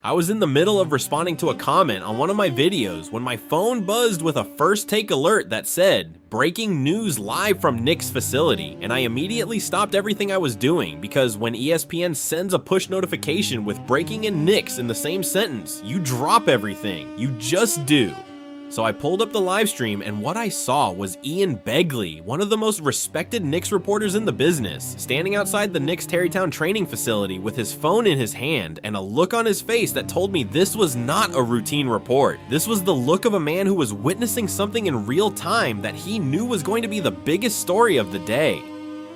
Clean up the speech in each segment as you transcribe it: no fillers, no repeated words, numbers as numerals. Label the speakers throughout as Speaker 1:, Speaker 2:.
Speaker 1: I was in the middle of responding to a comment on one of my videos when my phone buzzed with a first take alert that said, "Breaking news live from Knicks facility," and I immediately stopped everything I was doing because when ESPN sends a push notification with breaking and Knicks in the same sentence, you drop everything. You just do. So I pulled up the live stream and what I saw was Ian Begley, one of the most respected Knicks reporters in the business, standing outside the Knicks Tarrytown training facility with his phone in his hand and a look on his face that told me this was not a routine report. This was the look of a man who was witnessing something in real time that he knew was going to be the biggest story of the day.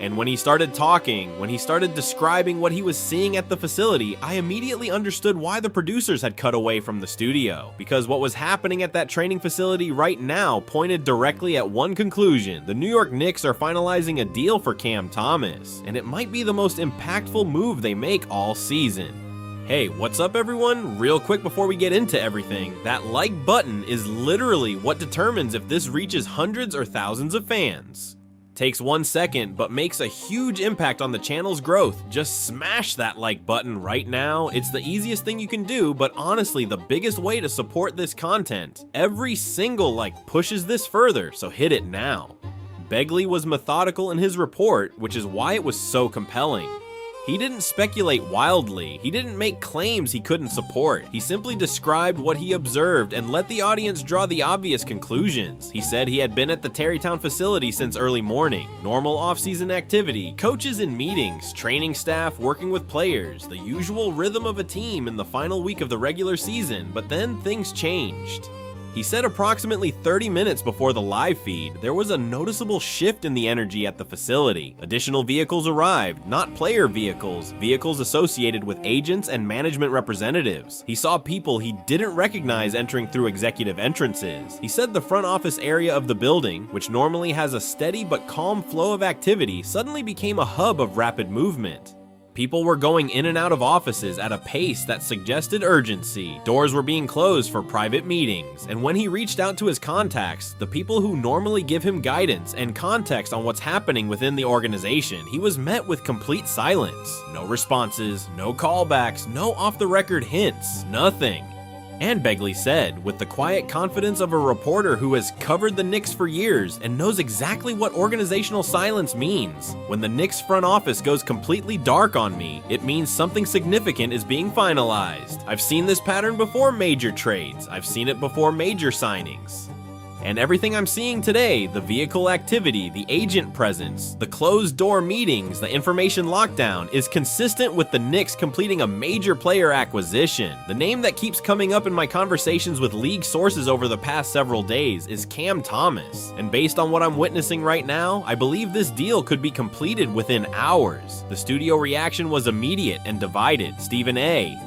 Speaker 1: And when he started talking, when he started describing what he was seeing at the facility, I immediately understood why the producers had cut away from the studio. Because what was happening at that training facility right now pointed directly at one conclusion. The New York Knicks are finalizing a deal for Cam Thomas, and it might be the most impactful move they make all season. Hey, what's up everyone? Real quick before we get into everything, that like button is literally what determines if this reaches hundreds or thousands of fans. Takes 1 second, but makes a huge impact on the channel's growth. Just smash that like button right now. It's the easiest thing you can do, but honestly, the biggest way to support this content. Every single like pushes this further, so hit it now. Begley was methodical in his report, which is why it was so compelling. He didn't speculate wildly, he didn't make claims he couldn't support. He simply described what he observed and let the audience draw the obvious conclusions. He said he had been at the Tarrytown facility since early morning, normal off-season activity, coaches in meetings, training staff working with players, the usual rhythm of a team in the final week of the regular season, but then things changed. He said approximately 30 minutes before the live feed, there was a noticeable shift in the energy at the facility. Additional vehicles arrived, not player vehicles, vehicles associated with agents and management representatives. He saw people he didn't recognize entering through executive entrances. He said the front office area of the building, which normally has a steady but calm flow of activity, suddenly became a hub of rapid movement. People were going in and out of offices at a pace that suggested urgency. Doors were being closed for private meetings, and when he reached out to his contacts, the people who normally give him guidance and context on what's happening within the organization, he was met with complete silence. No responses, no callbacks, no off-the-record hints, nothing. And Begley said, with the quiet confidence of a reporter who has covered the Knicks for years and knows exactly what organizational silence means. When the Knicks front office goes completely dark on me, it means something significant is being finalized. I've seen this pattern before major trades. I've seen it before major signings. And everything I'm seeing today, the vehicle activity, the agent presence, the closed door meetings, the information lockdown, is consistent with the Knicks completing a major player acquisition. The name that keeps coming up in my conversations with league sources over the past several days is Cam Thomas. And based on what I'm witnessing right now, I believe this deal could be completed within hours. The studio reaction was immediate and divided. Stephen A.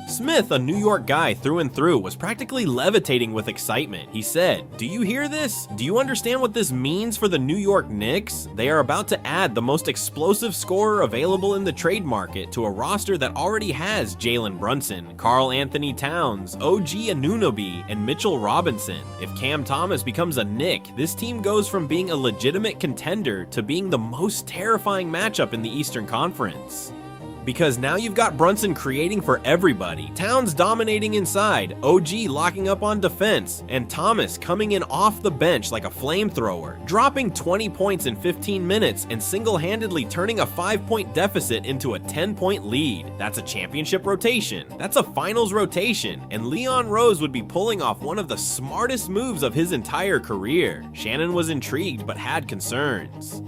Speaker 1: Smith, a New York guy through and through, was practically levitating with excitement. He said, "Do you hear this? Do you understand what this means for the New York Knicks? They are about to add the most explosive scorer available in the trade market to a roster that already has Jalen Brunson, Karl Anthony Towns, OG Anunoby, and Mitchell Robinson. If Cam Thomas becomes a Knick, this team goes from being a legitimate contender to being the most terrifying matchup in the Eastern Conference." Because now you've got Brunson creating for everybody, Towns dominating inside, OG locking up on defense, and Thomas coming in off the bench like a flamethrower, dropping 20 points in 15 minutes and single-handedly turning a 5-point deficit into a 10-point lead. That's a championship rotation. That's a finals rotation, and Leon Rose would be pulling off one of the smartest moves of his entire career. Shannon was intrigued but had concerns.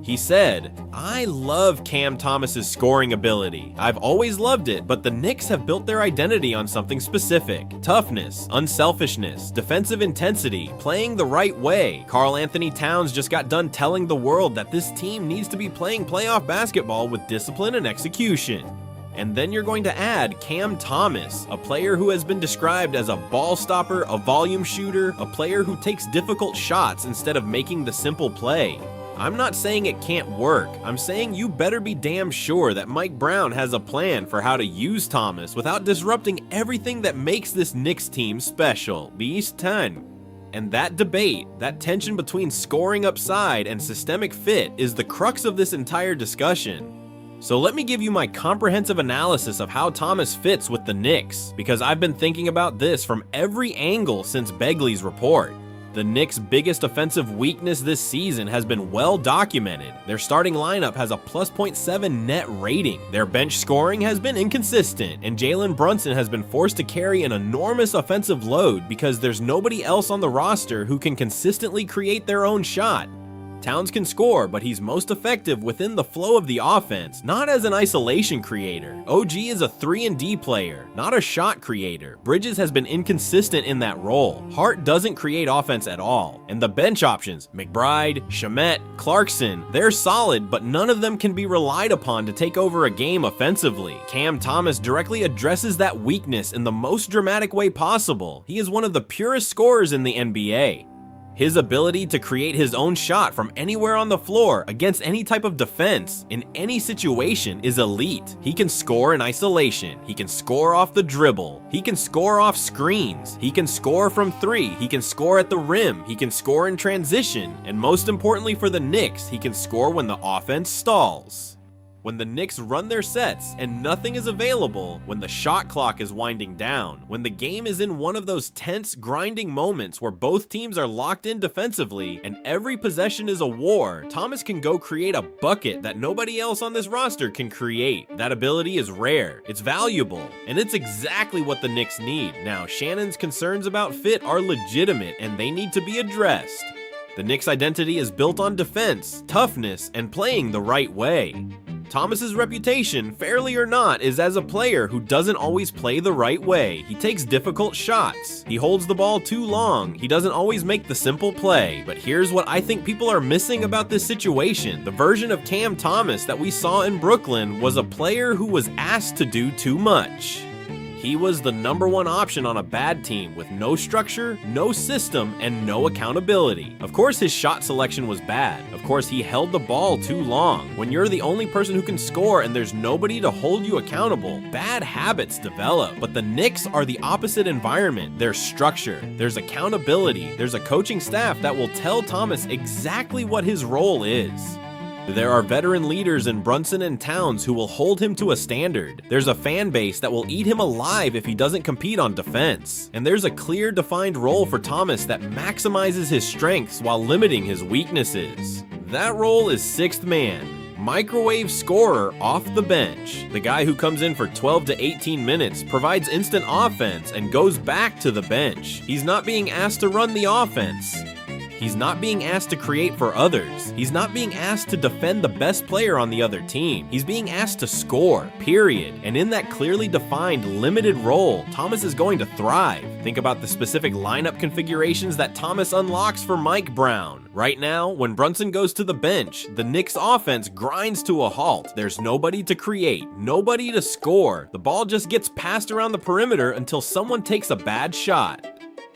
Speaker 1: He said, "I love Cam Thomas's scoring ability. I've always loved it, but the Knicks have built their identity on something specific. Toughness, unselfishness, defensive intensity, playing the right way. Karl Anthony Towns just got done telling the world that this team needs to be playing playoff basketball with discipline and execution." And then you're going to add Cam Thomas, a player who has been described as a ball stopper, a volume shooter, a player who takes difficult shots instead of making the simple play. I'm not saying it can't work. I'm saying you better be damn sure that Mike Brown has a plan for how to use Thomas without disrupting everything that makes this Knicks team special. The East 10. And that debate, that tension between scoring upside and systemic fit, is the crux of this entire discussion. So let me give you my comprehensive analysis of how Thomas fits with the Knicks, because I've been thinking about this from every angle since Begley's report. The Knicks' biggest offensive weakness this season has been well documented. Their starting lineup has a +0.7 net rating. Their bench scoring has been inconsistent, and Jalen Brunson has been forced to carry an enormous offensive load because there's nobody else on the roster who can consistently create their own shot. Towns can score, but he's most effective within the flow of the offense, not as an isolation creator. OG is a 3-and-D player, not a shot creator. Bridges has been inconsistent in that role. Hart doesn't create offense at all. And the bench options, McBride, Shamet, Clarkson, they're solid, but none of them can be relied upon to take over a game offensively. Cam Thomas directly addresses that weakness in the most dramatic way possible. He is one of the purest scorers in the NBA. His ability to create his own shot from anywhere on the floor against any type of defense in any situation is elite. He can score in isolation. He can score off the dribble. He can score off screens. He can score from 3. He can score at the rim. He can score in transition. And most importantly for the Knicks, he can score when the offense stalls. When the Knicks run their sets and nothing is available, when the shot clock is winding down, when the game is in one of those tense, grinding moments where both teams are locked in defensively and every possession is a war, Thomas can go create a bucket that nobody else on this roster can create. That ability is rare, it's valuable, and it's exactly what the Knicks need. Now, Shannon's concerns about fit are legitimate and they need to be addressed. The Knicks' identity is built on defense, toughness, and playing the right way. Thomas's reputation, fairly or not, is as a player who doesn't always play the right way. He takes difficult shots. He holds the ball too long. He doesn't always make the simple play. But here's what I think people are missing about this situation. The version of Cam Thomas that we saw in Brooklyn was a player who was asked to do too much. He was the #1 option on a bad team with no structure, no system, and no accountability. Of course his shot selection was bad. Of course he held the ball too long. When you're the only person who can score and there's nobody to hold you accountable, bad habits develop. But the Knicks are the opposite environment. There's structure, there's accountability, there's a coaching staff that will tell Thomas exactly what his role is. There are veteran leaders in Brunson and Towns who will hold him to a standard. There's a fan base that will eat him alive if he doesn't compete on defense. And there's a clear defined role for Thomas that maximizes his strengths while limiting his weaknesses. That role is sixth man. Microwave scorer off the bench. The guy who comes in for 12 to 18 minutes, provides instant offense, and goes back to the bench. He's not being asked to run the offense. He's not being asked to create for others. He's not being asked to defend the best player on the other team. He's being asked to score, period. And in that clearly defined, limited role, Thomas is going to thrive. Think about the specific lineup configurations that Thomas unlocks for Mike Brown. Right now, when Brunson goes to the bench, the Knicks offense grinds to a halt. There's nobody to create, nobody to score. The ball just gets passed around the perimeter until someone takes a bad shot.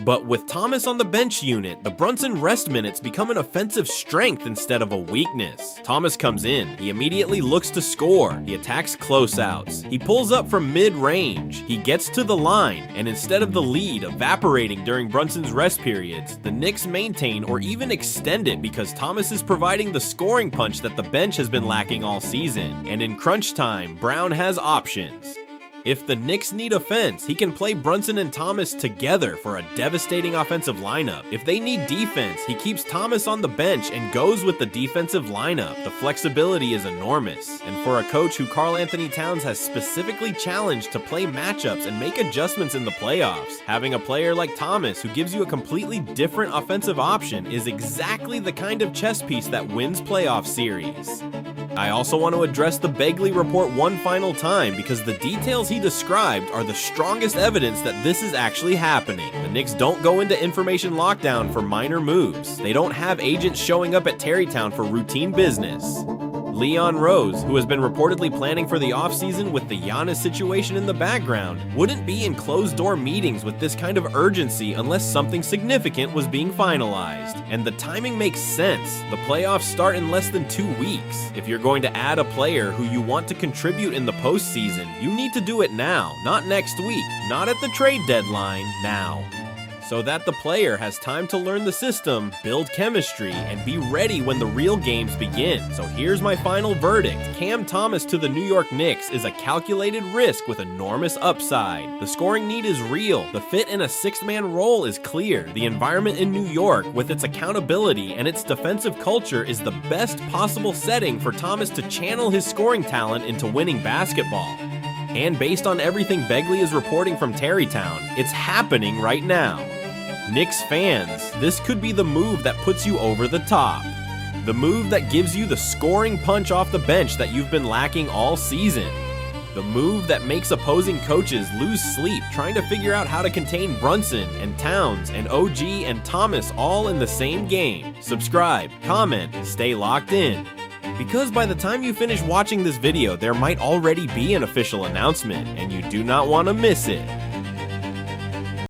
Speaker 1: But with Thomas on the bench unit, the Brunson rest minutes become an offensive strength instead of a weakness. Thomas comes in, he immediately looks to score, he attacks closeouts, he pulls up from mid-range, he gets to the line, and instead of the lead evaporating during Brunson's rest periods, the Knicks maintain or even extend it because Thomas is providing the scoring punch that the bench has been lacking all season. And in crunch time, Brown has options. If the Knicks need offense, he can play Brunson and Thomas together for a devastating offensive lineup. If they need defense, he keeps Thomas on the bench and goes with the defensive lineup. The flexibility is enormous. And for a coach who Karl Anthony Towns has specifically challenged to play matchups and make adjustments in the playoffs, having a player like Thomas who gives you a completely different offensive option is exactly the kind of chess piece that wins playoff series. I also want to address the Begley report one final time because the details he described are the strongest evidence that this is actually happening. The Knicks don't go into information lockdown for minor moves. They don't have agents showing up at Terrytown for routine business. Leon Rose, who has been reportedly planning for the offseason with the Giannis situation in the background, wouldn't be in closed-door meetings with this kind of urgency unless something significant was being finalized. And the timing makes sense. The playoffs start in less than 2 weeks. If you're going to add a player who you want to contribute in the postseason, you need to do it now, not next week, not at the trade deadline, now. so that the player has time to learn the system, build chemistry, and be ready when the real games begin. So here's my final verdict. Cam Thomas to the New York Knicks is a calculated risk with enormous upside. The scoring need is real, the fit in a sixth-man role is clear, the environment in New York with its accountability and its defensive culture is the best possible setting for Thomas to channel his scoring talent into winning basketball. And based on everything Begley is reporting from Terrytown, it's happening right now. Knicks fans, this could be the move that puts you over the top. The move that gives you the scoring punch off the bench that you've been lacking all season. The move that makes opposing coaches lose sleep trying to figure out how to contain Brunson and Towns and OG and Thomas all in the same game. Subscribe, comment, stay locked in. Because by the time you finish watching this video, there might already be an official announcement, and you do not want to miss it.